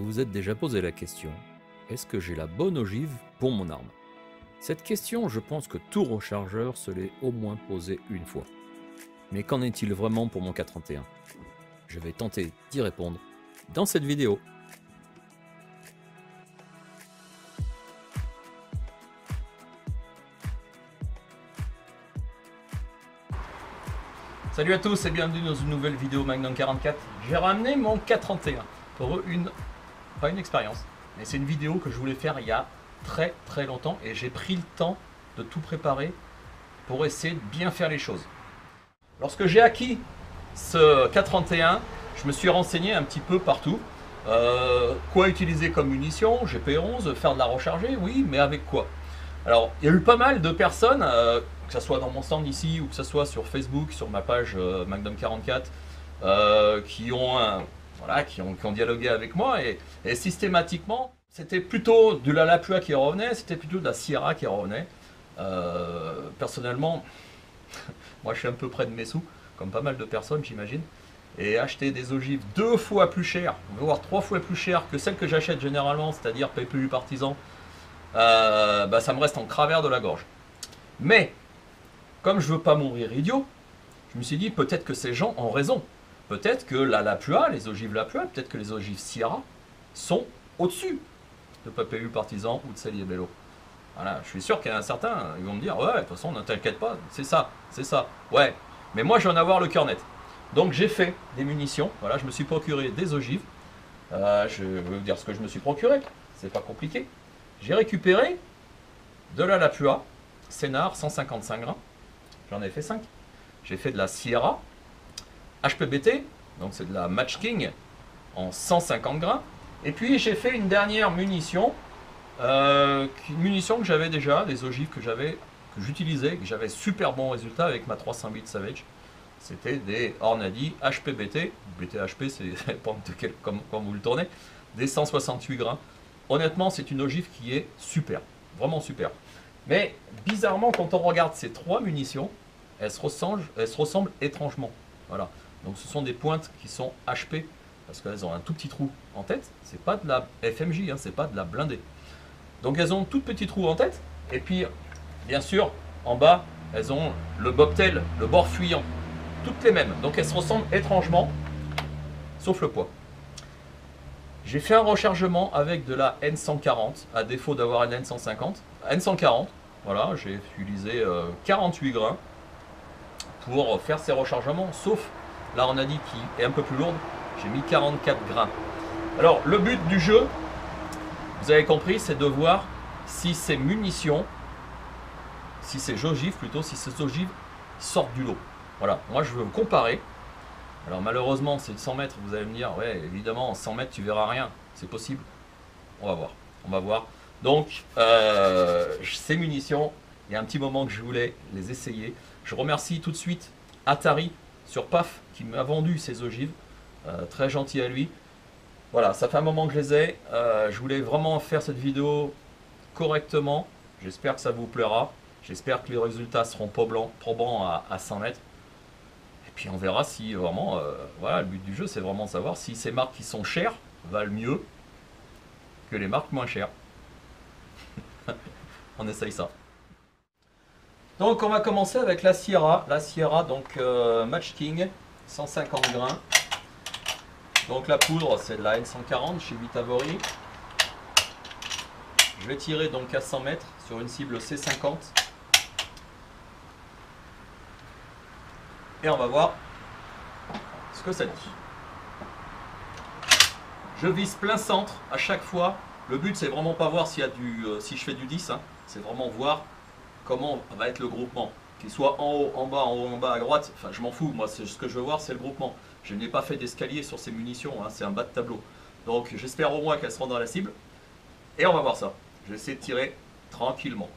Vous vous êtes déjà posé la question, est-ce que j'ai la bonne ogive pour mon arme? Cette question, je pense que tout rechargeur se l'est au moins posée une fois. Mais qu'en est-il vraiment pour mon K31? Je vais tenter d'y répondre dans cette vidéo. Salut à tous et bienvenue dans une nouvelle vidéo Magnum 44. J'ai ramené mon K31 pour pas une expérience, mais c'est une vidéo que je voulais faire il y a très longtemps et j'ai pris le temps de tout préparer pour essayer de bien faire les choses. Lorsque j'ai acquis ce K31, je me suis renseigné un petit peu partout. Quoi utiliser comme munition? GP11, faire de la recharger, oui, mais avec quoi? Alors, il y a eu pas mal de personnes, que ce soit dans mon stand ici ou que ce soit sur Facebook, sur ma page Magnum 44, qui ont dialogué avec moi et systématiquement, c'était plutôt de la Lapua qui revenait, c'était plutôt de la Sierra qui revenait. Personnellement, moi je suis un peu près de mes sous, comme pas mal de personnes j'imagine, et acheter des ogives 2 fois plus chères, voire 3 fois plus chères que celles que j'achète généralement, c'est-à-dire PPU Partisan, ça me reste en travers de la gorge. Mais, comme je veux pas mourir idiot, je me suis dit peut-être que ces gens ont raison. Peut-être que la Lapua, les ogives Lapua, peut-être que les ogives Sierra sont au-dessus de PPU Partisan ou de Cellier Bello. Voilà, je suis sûr qu'il y en a certains, ils vont me dire ouais, de toute façon, ne t'inquiète pas, c'est ça, c'est ça. Ouais, mais moi je vais en avoir le cœur net. Donc j'ai fait des munitions, voilà, je me suis procuré des ogives. Je vais vous dire ce que je me suis procuré, c'est pas compliqué. J'ai récupéré de la Lapua, Sénart 155 grains, j'en ai fait 5. J'ai fait de la Sierra, HPBT, donc c'est de la Match King en 150 grains. Et puis j'ai fait une dernière munition, que j'avais déjà, des ogives que j'utilisais, que j'avais super bons résultats avec ma 308 Savage. C'était des Hornady HPBT, BTHP c'est dépend de comme vous le tournez, des 168 grains. Honnêtement, c'est une ogive qui est super, vraiment super. Mais bizarrement, quand on regarde ces 3 munitions, elles se ressemblent étrangement. Voilà. Donc ce sont des pointes qui sont HP, parce qu'elles ont un tout petit trou en tête. C'est pas de la FMJ, hein, c'est pas de la blindée. Donc elles ont un tout petit trou en tête. Et puis, bien sûr, en bas, elles ont le bobtail, le bord fuyant. Toutes les mêmes. Donc elles se ressemblent étrangement, sauf le poids. J'ai fait un rechargement avec de la N140, à défaut d'avoir une N150. N140, voilà, j'ai utilisé 48 grains pour faire ces rechargements, sauf là on a dit qui est un peu plus lourde, j'ai mis 44 grains. Alors le but du jeu, vous avez compris, c'est de voir si ces munitions, si ces ogives plutôt, si ces ogives sortent du lot. Voilà, moi je veux comparer. Alors malheureusement c'est 100 mètres, vous allez me dire, ouais évidemment en 100 mètres tu verras rien, c'est possible. On va voir, on va voir. Donc ces munitions, il y a un petit moment que je voulais les essayer. Je remercie tout de suite Atari sur PAF qui m'a vendu ces ogives, très gentil à lui. Voilà, ça fait un moment que je les ai, je voulais vraiment faire cette vidéo correctement, j'espère que ça vous plaira, j'espère que les résultats seront probants à 100 mètres. Et puis on verra si vraiment, voilà, le but du jeu c'est vraiment de savoir si ces marques qui sont chères valent mieux que les marques moins chères. On essaye ça. Donc on va commencer avec la Sierra, donc Match King, 150 grains. Donc la poudre c'est de la N140 chez Vitavori. Je vais tirer donc à 100 mètres sur une cible C50. Et on va voir ce que ça dit. Je vise plein centre à chaque fois. Le but c'est vraiment pas voir s'il y a si je fais du 10, hein. C'est vraiment voir comment va être le groupement. Qu'il soit en haut, en bas, en haut, en bas, à droite, enfin je m'en fous, moi ce que je veux voir c'est le groupement. Je n'ai pas fait d'escalier sur ces munitions, hein, c'est un bas de tableau. Donc j'espère au moins qu'elles seront dans la cible. Et on va voir ça. Je vais essayer de tirer tranquillement.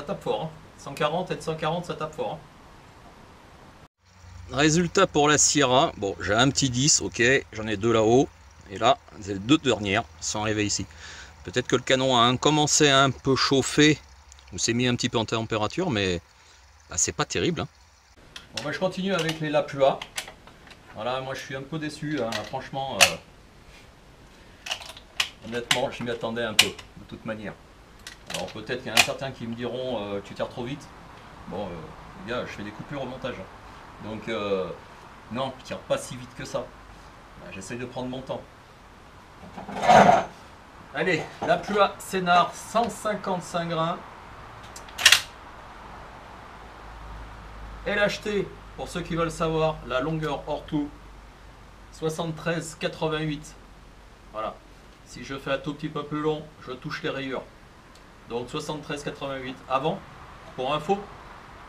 ça tape fort. Hein. 140 et 140, ça tape fort. Hein. Résultat pour la Sierra. Bon, j'ai un petit 10, ok, j'en ai deux là-haut. Et là, c'est les deux dernières sont arrivées ici. Peut-être que le canon a commencé à un peu chauffer, ou s'est mis un petit peu en température, mais bah, c'est pas terrible. Hein. Bon, bah, je continue avec les Lapua. Voilà, moi je suis un peu déçu, hein. Franchement, honnêtement, je m'y attendais un peu, de toute manière. Alors peut-être qu'il y en a certains qui me diront tu tires trop vite. Bon, les gars, je fais des coupures au montage. Hein. Donc, non, je tire pas si vite que ça. J'essaye de prendre mon temps. Allez, Lapua Sénart 155 grains. LHT, pour ceux qui veulent savoir, la longueur hors tout, 73,88. Voilà. Si je fais un tout petit peu plus long, je touche les rayures. Donc 73,88. Avant, pour info,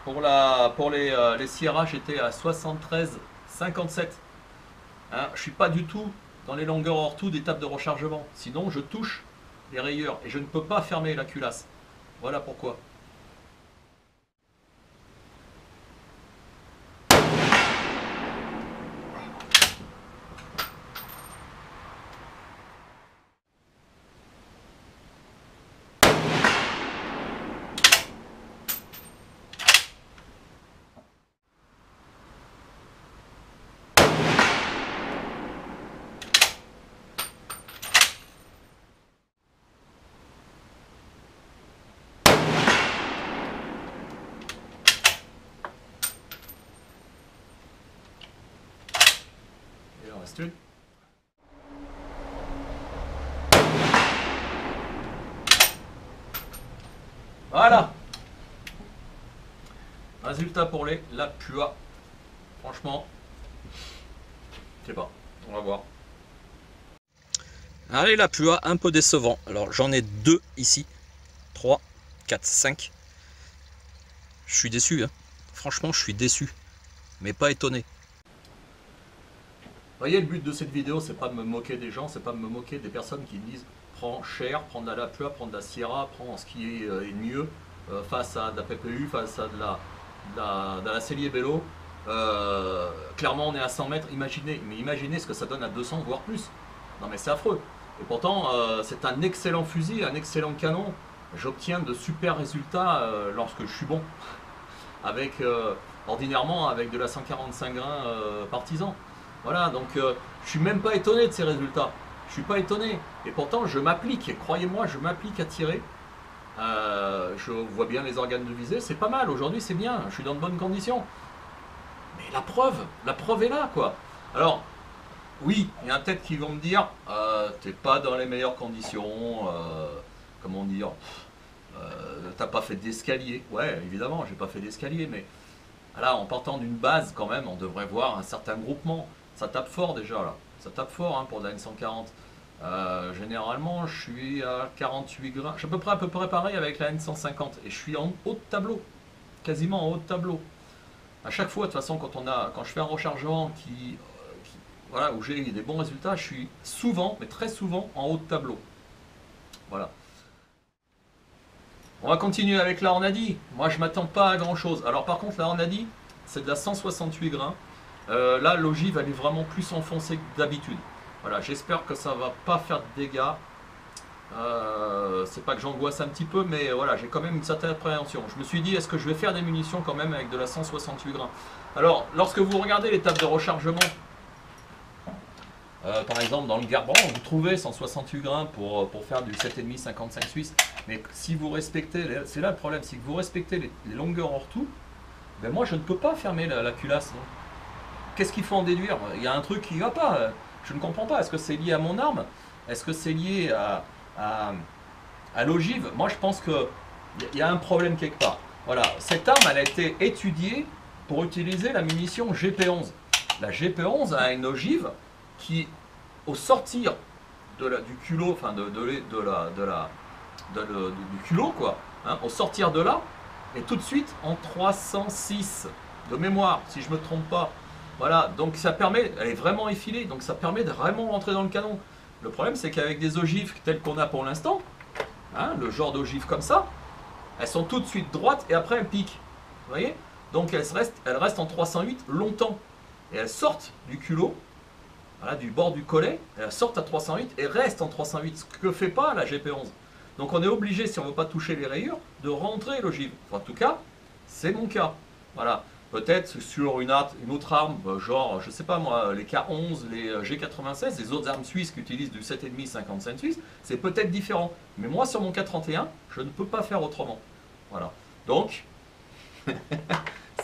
pour les Sierra, j'étais à 73,57. Hein, je suis pas du tout dans les longueurs hors tout des tables de rechargement. Sinon, je touche les rayures et je ne peux pas fermer la culasse. Voilà pourquoi. Voilà. Résultat pour les Lapua. Franchement, je sais pas. On va voir. Allez, Lapua, un peu décevant. Alors j'en ai deux ici. 3, 4, 5. Je suis déçu. Hein. Franchement, je suis déçu. Mais pas étonné. Vous voyez, le but de cette vidéo, c'est pas de me moquer des gens, c'est pas de me moquer des personnes qui me disent prends cher, prends de la Lapua, prends de la Sierra, prends ce qui est mieux face à de la PPU, face à de la Cellier Bello. Clairement, on est à 100 mètres. Imaginez ce que ça donne à 200, voire plus. Non, mais c'est affreux. Et pourtant, c'est un excellent fusil, un excellent canon. J'obtiens de super résultats lorsque je suis bon. Avec, ordinairement, avec de la 145 grains partisan. Voilà, donc je suis même pas étonné de ces résultats. Je suis pas étonné. Et pourtant, je m'applique, croyez-moi, je m'applique à tirer. Je vois bien les organes de visée, c'est pas mal. Aujourd'hui, c'est bien. Je suis dans de bonnes conditions. Mais la preuve est là, quoi. Alors, oui, il y en a peut-être qui vont me dire t'es pas dans les meilleures conditions. Comment dire t'as pas fait d'escalier. Ouais, évidemment, j'ai pas fait d'escalier, mais là, en partant d'une base, quand même, on devrait voir un certain groupement. Ça tape fort déjà là, ça tape fort hein, pour la N140. Généralement je suis à 48 grains, je suis à peu près pareil avec la N150 et je suis en haut de tableau, quasiment en haut de tableau. À chaque fois de toute façon quand je fais un rechargement voilà, où j'ai des bons résultats, je suis souvent, mais très souvent en haut de tableau. Voilà. On va continuer avec la Hornady. Moi je m'attends pas à grand chose. Alors par contre la Hornady c'est de la 168 grains. Là, l'ogive, elle est vraiment plus enfoncée que d'habitude. Voilà, j'espère que ça va pas faire de dégâts. C'est pas que j'angoisse un petit peu, mais voilà, j'ai quand même une certaine appréhension. Je me suis dit, est-ce que je vais faire des munitions quand même avec de la 168 grains? Alors, lorsque vous regardez l'étape de rechargement, par exemple dans le Garban, vous trouvez 168 grains pour faire du 7,5 55 suisse. Mais si vous respectez, c'est là le problème, c'est que vous respectez les longueurs hors tout, ben moi je ne peux pas fermer la culasse. Qu'est-ce qu'il faut en déduire? Il y a un truc qui ne va pas. Je ne comprends pas. Est-ce que c'est lié à mon arme? Est-ce que c'est lié à l'ogive? Moi, je pense qu'il y a un problème quelque part. Voilà. Cette arme, elle a été étudiée pour utiliser la munition GP11. La GP11 a une ogive qui, au sortir du culot, enfin du culot, quoi, hein, au sortir de là, est tout de suite en 306 de mémoire, si je ne me trompe pas. Voilà, donc ça permet, elle est vraiment effilée, donc ça permet de vraiment rentrer dans le canon. Le problème, c'est qu'avec des ogives telles qu'on a pour l'instant, hein, le genre d'ogive comme ça, elles sont tout de suite droites et après elles piquent. Vous voyez? Donc elles restent en 308 longtemps. Et elles sortent du culot, voilà, du bord du collet, elles sortent à 308 et restent en 308, ce que fait pas la GP11. Donc on est obligé, si on ne veut pas toucher les rayures, de rentrer l'ogive. Enfin, en tout cas, c'est mon cas. Voilà. Peut-être sur une autre arme, genre, je sais pas moi, les K11, les G96, les autres armes suisses qui utilisent du 7,5 55 suisse, c'est peut-être différent. Mais moi, sur mon K31, je ne peux pas faire autrement. Voilà. Donc,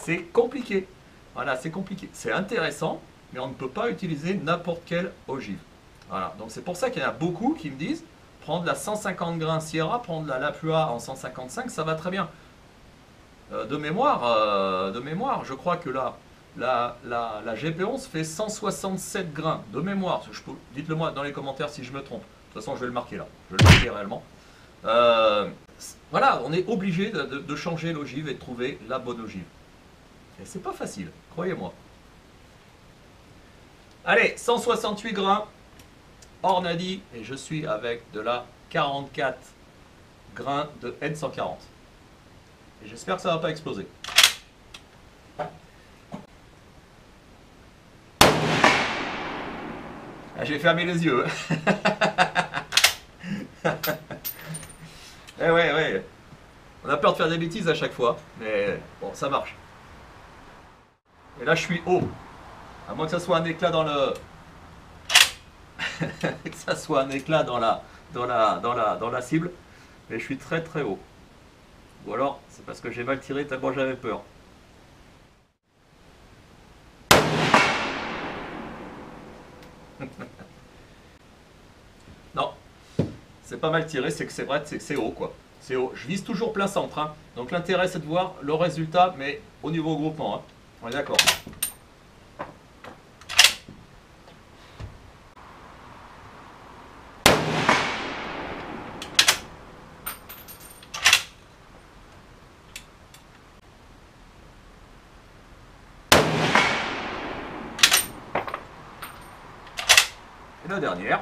c'est compliqué. Voilà, c'est compliqué. C'est intéressant, mais on ne peut pas utiliser n'importe quelle ogive. Voilà. Donc c'est pour ça qu'il y en a beaucoup qui me disent, prendre la 150 grains Sierra, prendre la Lapua en 155, ça va très bien. De mémoire, je crois que la GP11 fait 167 grains de mémoire. Dites-le moi dans les commentaires si je me trompe. De toute façon, je vais le marquer là. Je vais le marquer réellement. Voilà, on est obligé de changer l'ogive et de trouver la bonne ogive. Et c'est pas facile, croyez-moi. Allez, 168 grains, Ornadi, et je suis avec de la 44 grains de N140. Et j'espère que ça ne va pas exploser. Ah, j'ai fermé les yeux. Eh ouais. On a peur de faire des bêtises à chaque fois, mais bon, ça marche. Et là, je suis haut. À moins que ça soit un éclat dans le... que ça soit un éclat dans la cible. Mais je suis très très haut. Ou alors, c'est parce que j'ai mal tiré tellement j'avais peur. Non, c'est pas mal tiré, c'est que c'est vrai, c'est haut quoi. C'est haut. Je vise toujours plein centre. Hein. Donc l'intérêt c'est de voir le résultat, mais au niveau groupement. Hein. On est d'accord. Et la dernière.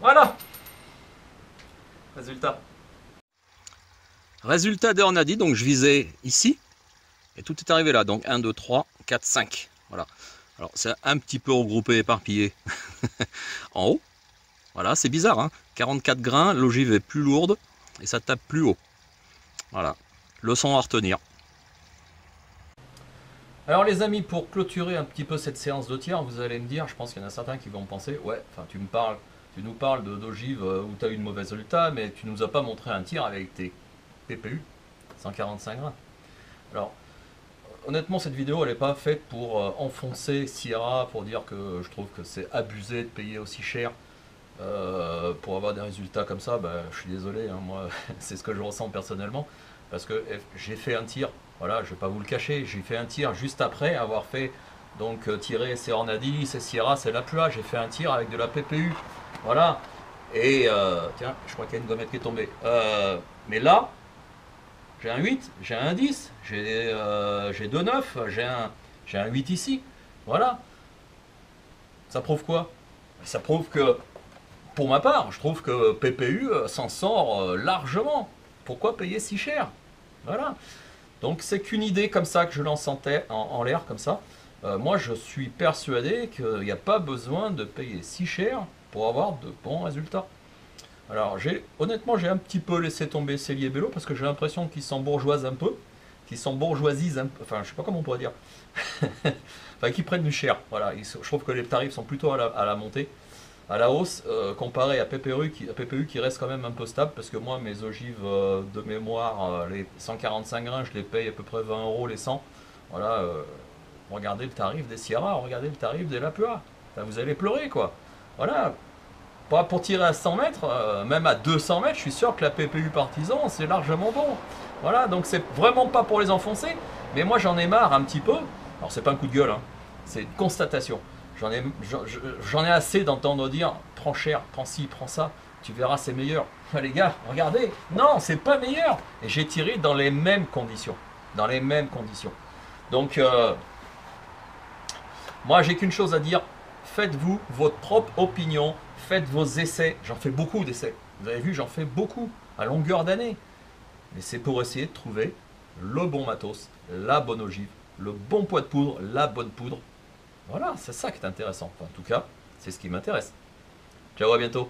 Voilà. Résultat. Résultat d'Ornadi, donc je visais ici. Et tout est arrivé là. Donc 1, 2, 3, 4, 5. Voilà. Alors c'est un petit peu regroupé, éparpillé en haut. Voilà, c'est bizarre. Hein, 44 grains, l'ogive est plus lourde et ça tape plus haut. Voilà. Leçon à retenir. Alors les amis, pour clôturer un petit peu cette séance de tir, vous allez me dire, je pense qu'il y en a certains qui vont penser, ouais, enfin tu nous parles d'ogive où tu as eu une mauvaise résultat, mais tu nous as pas montré un tir avec tes PPU 145 grains. Alors honnêtement cette vidéo elle n'est pas faite pour enfoncer Sierra, pour dire que je trouve que c'est abusé de payer aussi cher pour avoir des résultats comme ça. Bah, je suis désolé, hein, moi c'est ce que je ressens personnellement, parce que j'ai fait un tir. Voilà, je ne vais pas vous le cacher, j'ai fait un tir juste après avoir fait, donc tirer c'est Ornadi, c'est Sierra, c'est Lapua, j'ai fait un tir avec de la PPU, voilà, et tiens, je crois qu'il y a une gommette qui est tombée, mais là, j'ai un 8, j'ai un 10, j'ai 2 9, j'ai un 8 ici, voilà, ça prouve quoi? Ça prouve que, pour ma part, je trouve que PPU s'en sort largement, pourquoi payer si cher? Voilà. Donc c'est qu'une idée comme ça que je lance en l'air comme ça. Moi je suis persuadé qu'il n'y a pas besoin de payer si cher pour avoir de bons résultats. Alors honnêtement j'ai un petit peu laissé tomber Cellier Bello parce que j'ai l'impression qu'ils s'embourgeoisent un peu. Qu'ils s'embourgeoisisent un peu. Enfin je sais pas comment on pourrait dire. Enfin qu'ils prennent du cher. Voilà, je trouve que les tarifs sont plutôt à la montée. À la hausse, comparé à PPU qui reste quand même un peu stable, parce que moi mes ogives de mémoire, les 145 grains, je les paye à peu près 20 € les 100. Voilà, regardez le tarif des Sierra, regardez le tarif des Lapua. Enfin, vous allez pleurer quoi. Voilà, pour tirer à 100 mètres, même à 200 mètres, je suis sûr que la PPU partisan c'est largement bon. Voilà, donc c'est vraiment pas pour les enfoncer, mais moi j'en ai marre un petit peu. Alors c'est pas un coup de gueule, hein, c'est une constatation. J'en ai assez d'entendre dire prends cher, prends ci, prends ça, tu verras c'est meilleur. Enfin, les gars, regardez, non, c'est pas meilleur. Et j'ai tiré dans les mêmes conditions. Dans les mêmes conditions. Donc, moi j'ai qu'une chose à dire, faites-vous votre propre opinion, faites vos essais. J'en fais beaucoup d'essais. Vous avez vu, j'en fais beaucoup, à longueur d'année. Mais c'est pour essayer de trouver le bon matos, la bonne ogive, le bon poids de poudre, la bonne poudre. Voilà, c'est ça qui est intéressant. Enfin, en tout cas, c'est ce qui m'intéresse. Ciao, à bientôt.